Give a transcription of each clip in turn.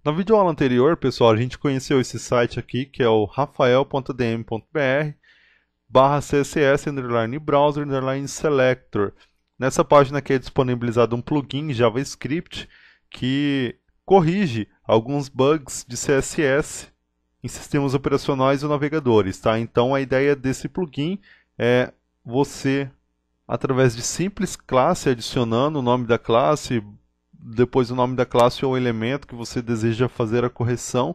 Na videoaula anterior, pessoal, a gente conheceu esse site aqui, que é o rafael.dm.br/css_browser_selector. Nessa página aqui é disponibilizado um plugin JavaScript que corrige alguns bugs de CSS em sistemas operacionais ou navegadores, tá? Então a ideia desse plugin é você, através de simples classe, adicionando o nome da classe, depois o nome da classe ou elemento que você deseja fazer a correção,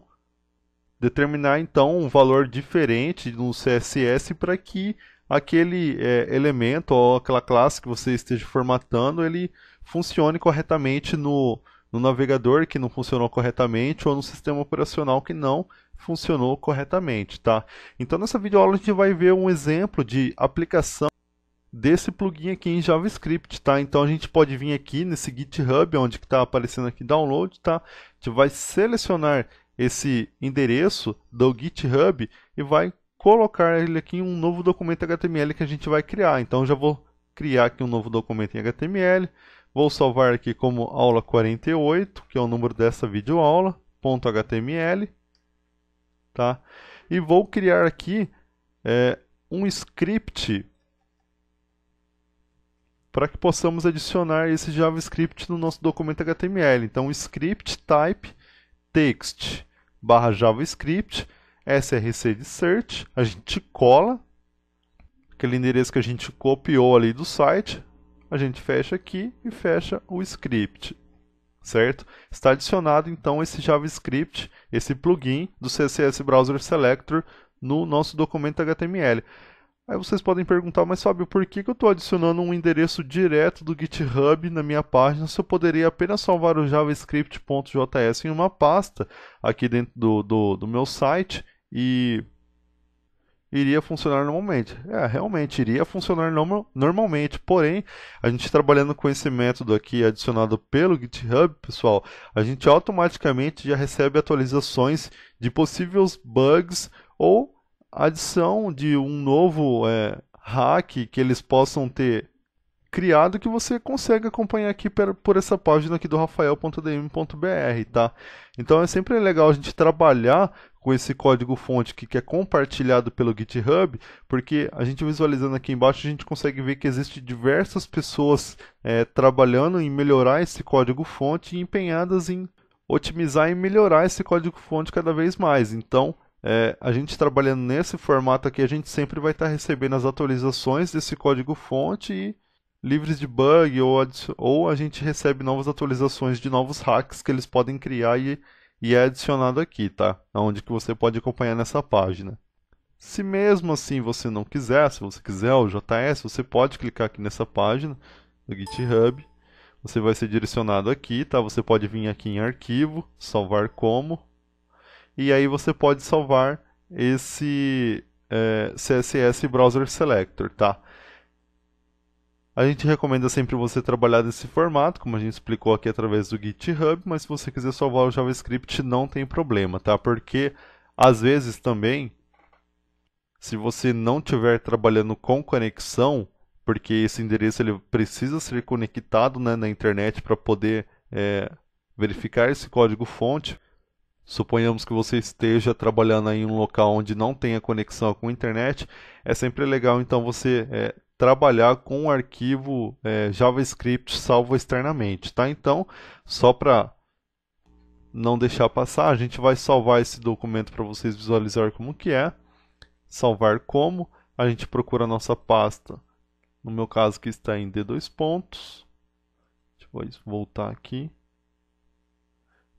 determinar então um valor diferente no CSS para que aquele elemento ou aquela classe que você esteja formatando ele funcione corretamente no navegador que não funcionou corretamente ou no sistema operacional que não funcionou corretamente, tá? Então nessa videoaula a gente vai ver um exemplo de aplicação desse plugin aqui em JavaScript, tá? Então a gente pode vir aqui nesse GitHub, onde está aparecendo aqui download, tá? A gente vai selecionar esse endereço do GitHub e vai colocar ele aqui em um novo documento HTML que a gente vai criar. Então já vou criar aqui um novo documento em HTML, vou salvar aqui como aula 48, que é o número dessa videoaula, .html, tá? E vou criar aqui um script para que possamos adicionar esse JavaScript no nosso documento HTML. Então, script type text barra JavaScript, src de search, a gente cola aquele endereço que a gente copiou ali do site, a gente fecha aqui e fecha o script, certo? Está adicionado então esse JavaScript, esse plugin do CSS Browser Selector no nosso documento HTML. Aí vocês podem perguntar, mas Fábio, por que eu estou adicionando um endereço direto do GitHub na minha página se eu poderia apenas salvar o javascript.js em uma pasta aqui dentro do meu site e iria funcionar normalmente? Realmente iria funcionar normalmente, porém, a gente trabalhando com esse método aqui adicionado pelo GitHub, pessoal, a gente automaticamente já recebe atualizações de possíveis bugs ou adição de um novo hack que eles possam ter criado que você consegue acompanhar aqui por essa página aqui do rafael.dm.br, tá? Então é sempre legal a gente trabalhar com esse código-fonte que é compartilhado pelo GitHub, porque a gente visualizando aqui embaixo a gente consegue ver que existem diversas pessoas trabalhando em melhorar esse código-fonte e empenhadas em otimizar e melhorar esse código-fonte cada vez mais. Então, a gente trabalhando nesse formato aqui, a gente sempre vai estar recebendo as atualizações desse código-fonte e livres de bug, ou a gente recebe novas atualizações de novos hacks que eles podem criar e é adicionado aqui, tá? Onde que você pode acompanhar nessa página. Se mesmo assim você não quiser, se você quiser o JS, você pode clicar aqui nessa página do GitHub. Você vai ser direcionado aqui, tá? Você pode vir aqui em arquivo, salvar como, e aí você pode salvar esse CSS Browser Selector, tá? A gente recomenda sempre você trabalhar desse formato, como a gente explicou aqui através do GitHub, mas se você quiser salvar o JavaScript não tem problema, tá? Porque às vezes também, se você não estiver trabalhando com conexão, porque esse endereço ele precisa ser conectado, né, na internet para poder verificar esse código-fonte. Suponhamos que você esteja trabalhando em um local onde não tenha conexão com a internet, é sempre legal então você trabalhar com um arquivo JavaScript salvo externamente, tá? Então, só para não deixar passar, a gente vai salvar esse documento para vocês visualizarem como que é. Salvar como, a gente procura a nossa pasta, no meu caso que está em D2 pontos. Deixa eu voltar aqui.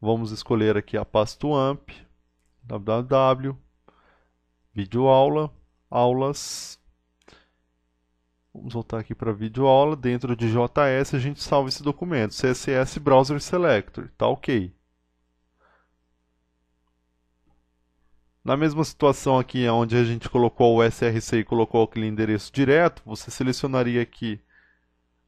Vamos escolher aqui a pasta AMP, www, videoaula, aulas. Vamos voltar aqui para videoaula. Dentro de JS a gente salva esse documento, CSS Browser Selector, tá ok. Na mesma situação aqui, onde a gente colocou o src e colocou aquele endereço direto, você selecionaria aqui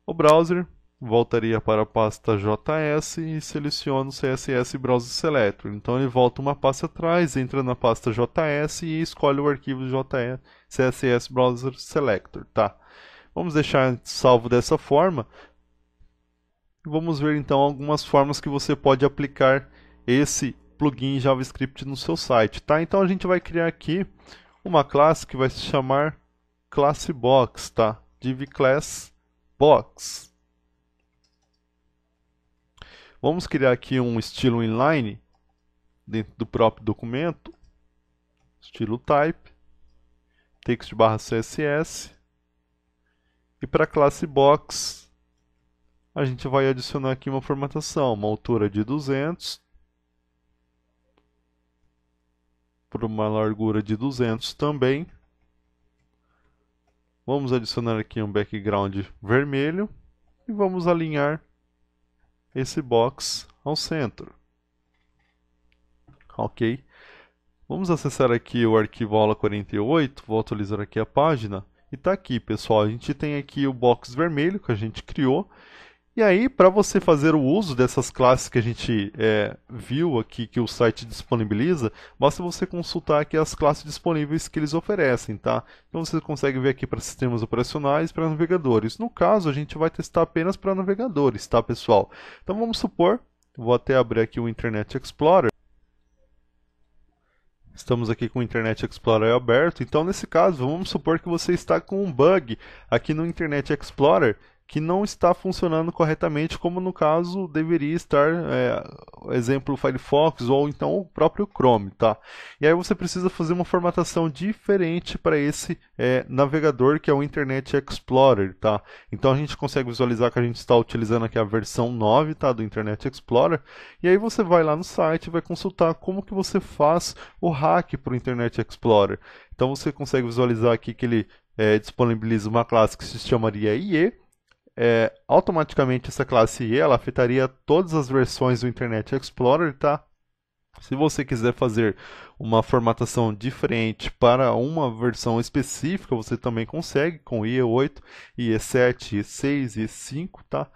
o browser, voltaria para a pasta JS e seleciona o CSS Browser Selector. Então ele volta uma pasta atrás, entra na pasta JS e escolhe o arquivo JS, CSS Browser Selector, tá? Vamos deixar salvo dessa forma. Vamos ver então algumas formas que você pode aplicar esse plugin JavaScript no seu site, tá? Então a gente vai criar aqui uma classe que vai se chamar classe box, tá? Div class box. Vamos criar aqui um estilo inline dentro do próprio documento, estilo type, text/css, e para a classe box a gente vai adicionar aqui uma formatação, uma altura de 200, por uma largura de 200 também. Vamos adicionar aqui um background vermelho e vamos alinhar esse box ao centro. Ok. Vamos acessar aqui o arquivo aula48, vou atualizar aqui a página. E está aqui, pessoal, a gente tem aqui o box vermelho que a gente criou. E aí, para você fazer o uso dessas classes que a gente viu aqui, que o site disponibiliza, basta você consultar aqui as classes disponíveis que eles oferecem, tá? Então você consegue ver aqui para sistemas operacionais e para navegadores. No caso, a gente vai testar apenas para navegadores, tá, pessoal? Então vamos supor, vou até abrir aqui o Internet Explorer. Estamos aqui com o Internet Explorer aberto, então nesse caso, vamos supor que você está com um bug aqui no Internet Explorer que não está funcionando corretamente, como no caso deveria estar, exemplo, o Firefox ou então o próprio Chrome, tá? E aí você precisa fazer uma formatação diferente para esse navegador que é o Internet Explorer, tá? Então a gente consegue visualizar que a gente está utilizando aqui a versão 9, tá, do Internet Explorer, e aí você vai lá no site e vai consultar como que você faz o hack para o Internet Explorer. Então você consegue visualizar aqui que ele disponibiliza uma classe que se chamaria IE. Automaticamente essa classe IE ela afetaria todas as versões do Internet Explorer, tá? Se você quiser fazer uma formatação diferente para uma versão específica, você também consegue com IE8, IE7, IE6, IE5, tá?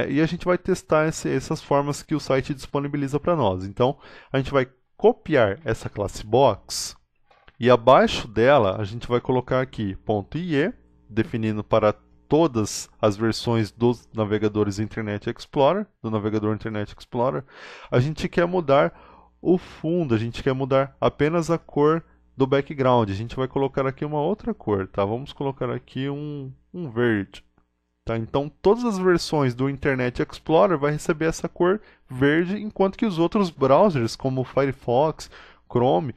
E a gente vai testar essas formas que o site disponibiliza para nós. Então, a gente vai copiar essa classe box e abaixo dela a gente vai colocar aqui .ie, definindo para todas as versões dos navegadores Internet Explorer, do navegador Internet Explorer. A gente quer mudar o fundo, a gente quer mudar apenas a cor do background. A gente vai colocar aqui uma outra cor, tá? Vamos colocar aqui um verde. Tá? Então, todas as versões do Internet Explorer vai receber essa cor verde, enquanto que os outros browsers, como o Firefox, Chrome,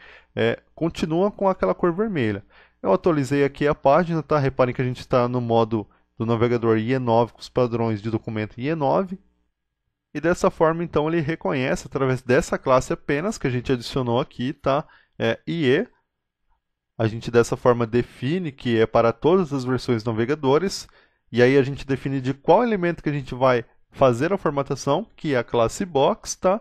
continuam com aquela cor vermelha. Eu atualizei aqui a página, tá? Reparem que a gente está no modo do navegador IE9 com os padrões de documento IE9. E dessa forma, então, ele reconhece através dessa classe apenas que a gente adicionou aqui, tá? IE. A gente dessa forma define que é para todas as versões navegadores. E aí a gente define de qual elemento que a gente vai fazer a formatação, que é a classe box, tá?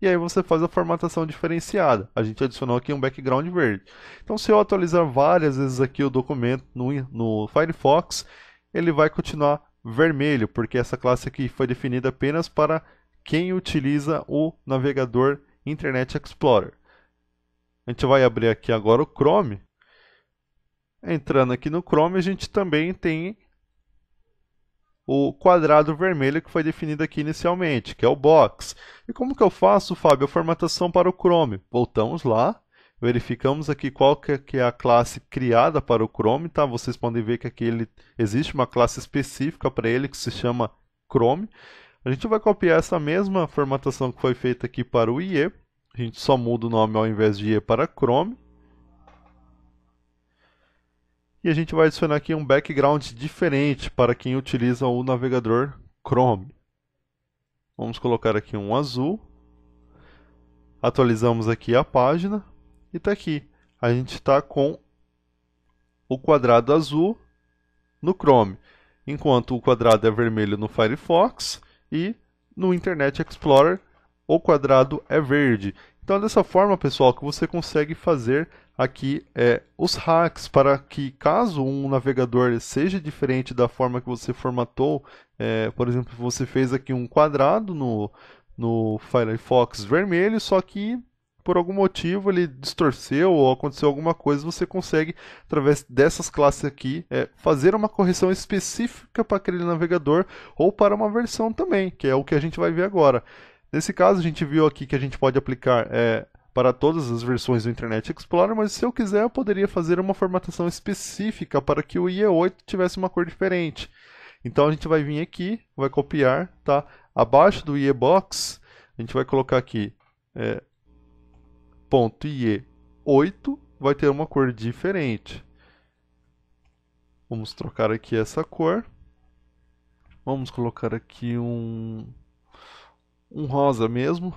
E aí você faz a formatação diferenciada. A gente adicionou aqui um background verde. Então, se eu atualizar várias vezes aqui o documento no Firefox, ele vai continuar vermelho, porque essa classe aqui foi definida apenas para quem utiliza o navegador Internet Explorer. A gente vai abrir aqui agora o Chrome. Entrando aqui no Chrome, a gente também tem o quadrado vermelho que foi definido aqui inicialmente, que é o box. E como que eu faço, Fábio, a formatação para o Chrome? Voltamos lá, verificamos aqui qual que é a classe criada para o Chrome, tá? Vocês podem ver que aqui existe uma classe específica para ele que se chama Chrome. A gente vai copiar essa mesma formatação que foi feita aqui para o IE. A gente só muda o nome ao invés de IE para Chrome. E a gente vai adicionar aqui um background diferente para quem utiliza o navegador Chrome. Vamos colocar aqui um azul. Atualizamos aqui a página. E está aqui. A gente está com o quadrado azul no Chrome, enquanto o quadrado é vermelho no Firefox e no Internet Explorer o quadrado é verde. Então, dessa forma, pessoal, que você consegue fazer aqui os hacks para que, caso um navegador seja diferente da forma que você formatou, por exemplo, você fez aqui um quadrado no Firefox vermelho, só que por algum motivo ele distorceu ou aconteceu alguma coisa, você consegue, através dessas classes aqui, fazer uma correção específica para aquele navegador ou para uma versão também, que é o que a gente vai ver agora. Nesse caso, a gente viu aqui que a gente pode aplicar para todas as versões do Internet Explorer, mas se eu quiser, eu poderia fazer uma formatação específica para que o IE8 tivesse uma cor diferente. Então a gente vai vir aqui, vai copiar, tá? Abaixo do IEBox, a gente vai colocar aqui ponto .IE8, vai ter uma cor diferente. Vamos trocar aqui essa cor. Vamos colocar aqui um rosa mesmo.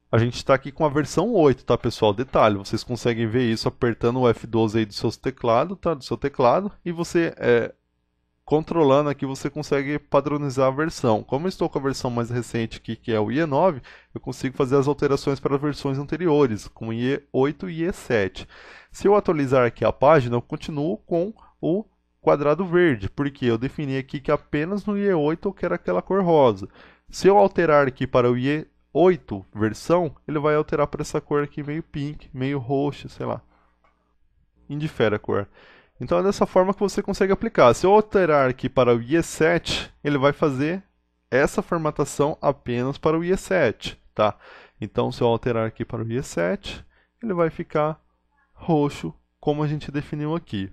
A gente está aqui com a versão 8, tá, pessoal? Detalhe, vocês conseguem ver isso apertando o F12 aí do seu teclado, tá? Do seu teclado, e você controlando aqui você consegue padronizar a versão. Como eu estou com a versão mais recente aqui, que é o IE9, eu consigo fazer as alterações para versões anteriores, como IE8 e IE7. Se eu atualizar aqui a página, eu continuo com o quadrado verde, porque eu defini aqui que apenas no IE8 eu quero aquela cor rosa. Se eu alterar aqui para o IE8 versão, ele vai alterar para essa cor aqui meio pink, meio roxo, sei lá. Indifere a cor. Então é dessa forma que você consegue aplicar. Se eu alterar aqui para o IE7, ele vai fazer essa formatação apenas para o IE7, tá? Então se eu alterar aqui para o IE7, ele vai ficar roxo, como a gente definiu aqui.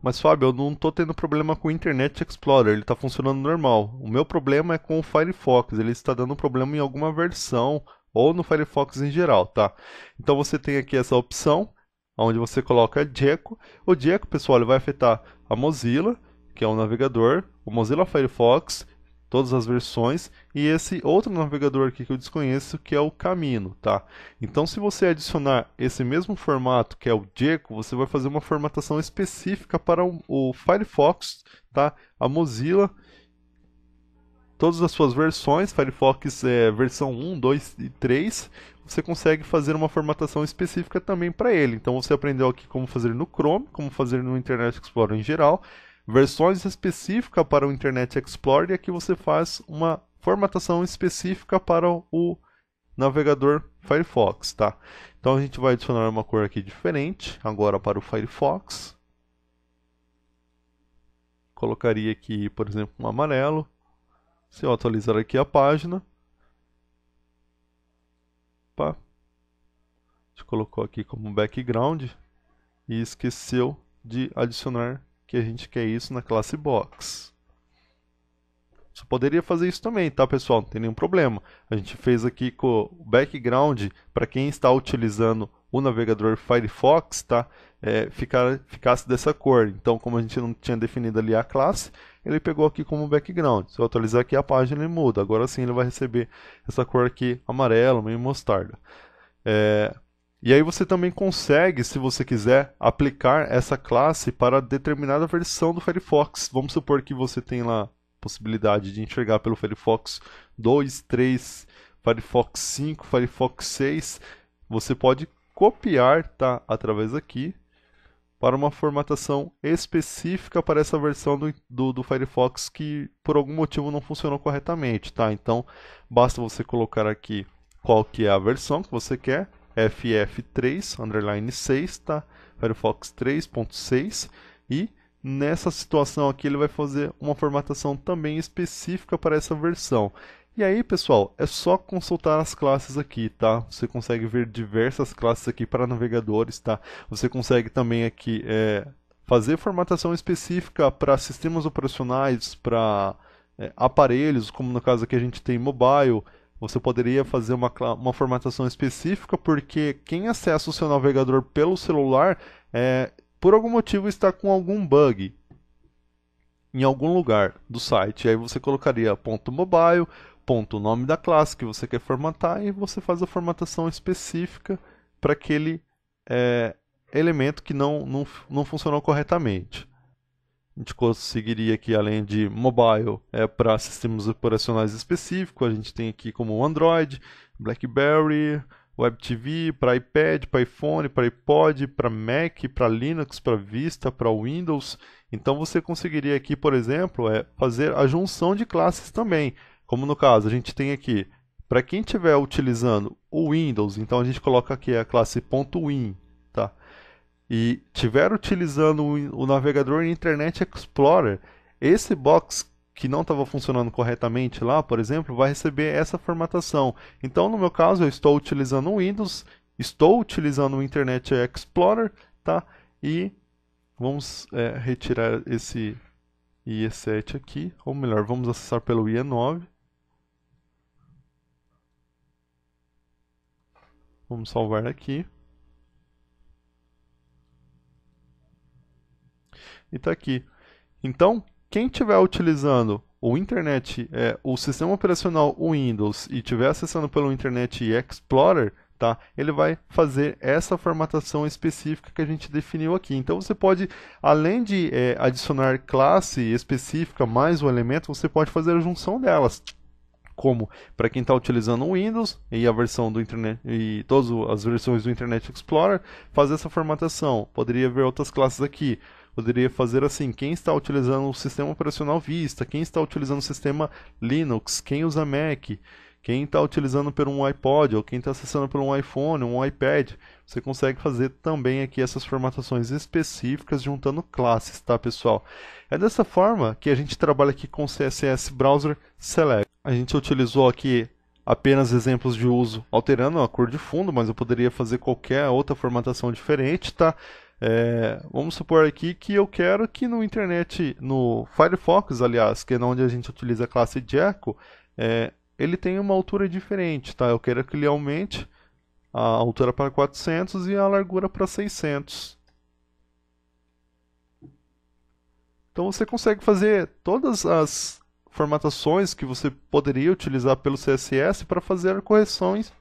Mas Fábio, eu não estou tendo problema com o Internet Explorer, ele está funcionando normal. O meu problema é com o Firefox, ele está dando problema em alguma versão, ou no Firefox em geral, tá? Então você tem aqui essa opção, onde você coloca Gecko. O Gecko, pessoal, ele vai afetar a Mozilla, que é o navegador, o Mozilla Firefox, todas as versões, e esse outro navegador aqui que eu desconheço, que é o Camino, tá? Então, se você adicionar esse mesmo formato, que é o Gecko, você vai fazer uma formatação específica para o Firefox, tá? A Mozilla, todas as suas versões, Firefox versão 1, 2 e 3, você consegue fazer uma formatação específica também para ele. Então, você aprendeu aqui como fazer no Chrome, como fazer no Internet Explorer em geral, versões específicas para o Internet Explorer, e aqui você faz uma formatação específica para o navegador Firefox, tá? Então a gente vai adicionar uma cor aqui diferente, agora para o Firefox. Colocaria aqui, por exemplo, um amarelo. Se eu atualizar aqui a página, opa, a gente colocou aqui como background e esqueceu de adicionar que a gente quer isso na classe Box. Você poderia fazer isso também, tá, pessoal? Não tem nenhum problema. A gente fez aqui com o background, para quem está utilizando o navegador Firefox, tá? Ficasse dessa cor. Então, como a gente não tinha definido ali a classe, ele pegou aqui como background. Se eu atualizar aqui a página, ele muda. Agora sim ele vai receber essa cor aqui amarela, meio mostarda. E aí você também consegue, se você quiser, aplicar essa classe para determinada versão do Firefox. Vamos supor que você tem lá a possibilidade de enxergar pelo Firefox 2, 3, Firefox 5, Firefox 6. Você pode copiar, tá, através aqui, para uma formatação específica para essa versão do Firefox que por algum motivo não funcionou corretamente, tá? Então, basta você colocar aqui qual que é a versão que você quer, FF3_6, tá? Firefox 3.6, e nessa situação aqui ele vai fazer uma formatação também específica para essa versão. E aí, pessoal, é só consultar as classes aqui, tá? Você consegue ver diversas classes aqui para navegadores, tá? Você consegue também aqui fazer formatação específica para sistemas operacionais, para aparelhos, como no caso aqui a gente tem mobile. Você poderia fazer uma formatação específica, porque quem acessa o seu navegador pelo celular, por algum motivo está com algum bug em algum lugar do site. E aí você colocaria .mobile, nome da classe que você quer formatar, e você faz a formatação específica para aquele elemento que não funcionou corretamente. A gente conseguiria aqui, além de mobile, para sistemas operacionais específicos, a gente tem aqui como Android, BlackBerry, WebTV, para iPad, para iPhone, para iPod, para Mac, para Linux, para Vista, para Windows. Então você conseguiria aqui, por exemplo, fazer a junção de classes também. Como no caso, a gente tem aqui, para quem estiver utilizando o Windows, então a gente coloca aqui a classe .win, tá? E estiver utilizando o navegador Internet Explorer, esse box que não estava funcionando corretamente lá, por exemplo, vai receber essa formatação. Então, no meu caso, eu estou utilizando o Windows, estou utilizando o Internet Explorer, tá? E vamos retirar esse IE7 aqui, ou melhor, vamos acessar pelo IE9. Vamos salvar aqui. E está aqui. Então, quem estiver utilizando o sistema operacional Windows e estiver acessando pelo Internet Explorer, tá? Ele vai fazer essa formatação específica que a gente definiu aqui. Então você pode, além de adicionar classe específica mais um elemento, você pode fazer a junção delas. Como para quem está utilizando o Windows e a versão do Internet e todas as versões do Internet Explorer, fazer essa formatação. Poderia ver outras classes aqui. Poderia fazer assim, quem está utilizando o sistema operacional Vista, quem está utilizando o sistema Linux, quem usa Mac, quem está utilizando por um iPod, ou quem está acessando por um iPhone, um iPad, você consegue fazer também aqui essas formatações específicas juntando classes, tá, pessoal? É dessa forma que a gente trabalha aqui com o CSS Browser Select. A gente utilizou aqui apenas exemplos de uso alterando a cor de fundo, mas eu poderia fazer qualquer outra formatação diferente, tá? Vamos supor aqui que eu quero que no Firefox, aliás, que é onde a gente utiliza a classe Gecko, ele tenha uma altura diferente, tá? Eu quero que ele aumente a altura para 400 e a largura para 600. Então você consegue fazer todas as formatações que você poderia utilizar pelo CSS para fazer correções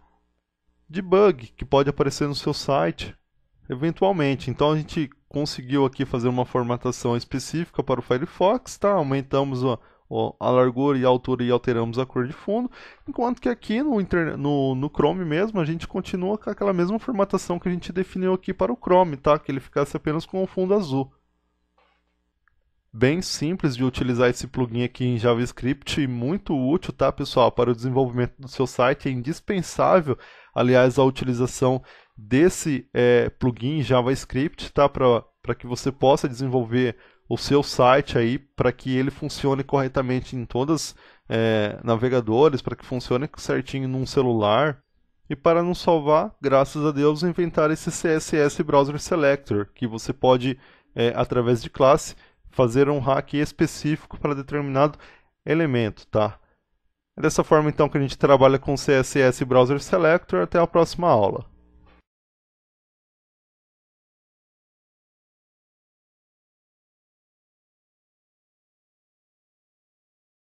de bug que pode aparecer no seu site eventualmente. Então a gente conseguiu aqui fazer uma formatação específica para o Firefox, tá? Aumentamos a largura e a altura e alteramos a cor de fundo, enquanto que aqui no Chrome mesmo a gente continua com aquela mesma formatação que a gente definiu aqui para o Chrome, tá? Que ele ficasse apenas com o fundo azul. Bem simples de utilizar esse plugin aqui em JavaScript e muito útil, tá, pessoal? Para o desenvolvimento do seu site é indispensável, aliás, a utilização desse plugin JavaScript, tá? Para que você possa desenvolver o seu site aí, para que ele funcione corretamente em todos navegadores, para que funcione certinho num celular. E para nos salvar, graças a Deus, inventar esse CSS Browser Selector, que você pode, através de classe, fazer um hack específico para determinado elemento, tá? É dessa forma então que a gente trabalha com CSS Browser Selector. Até a próxima aula.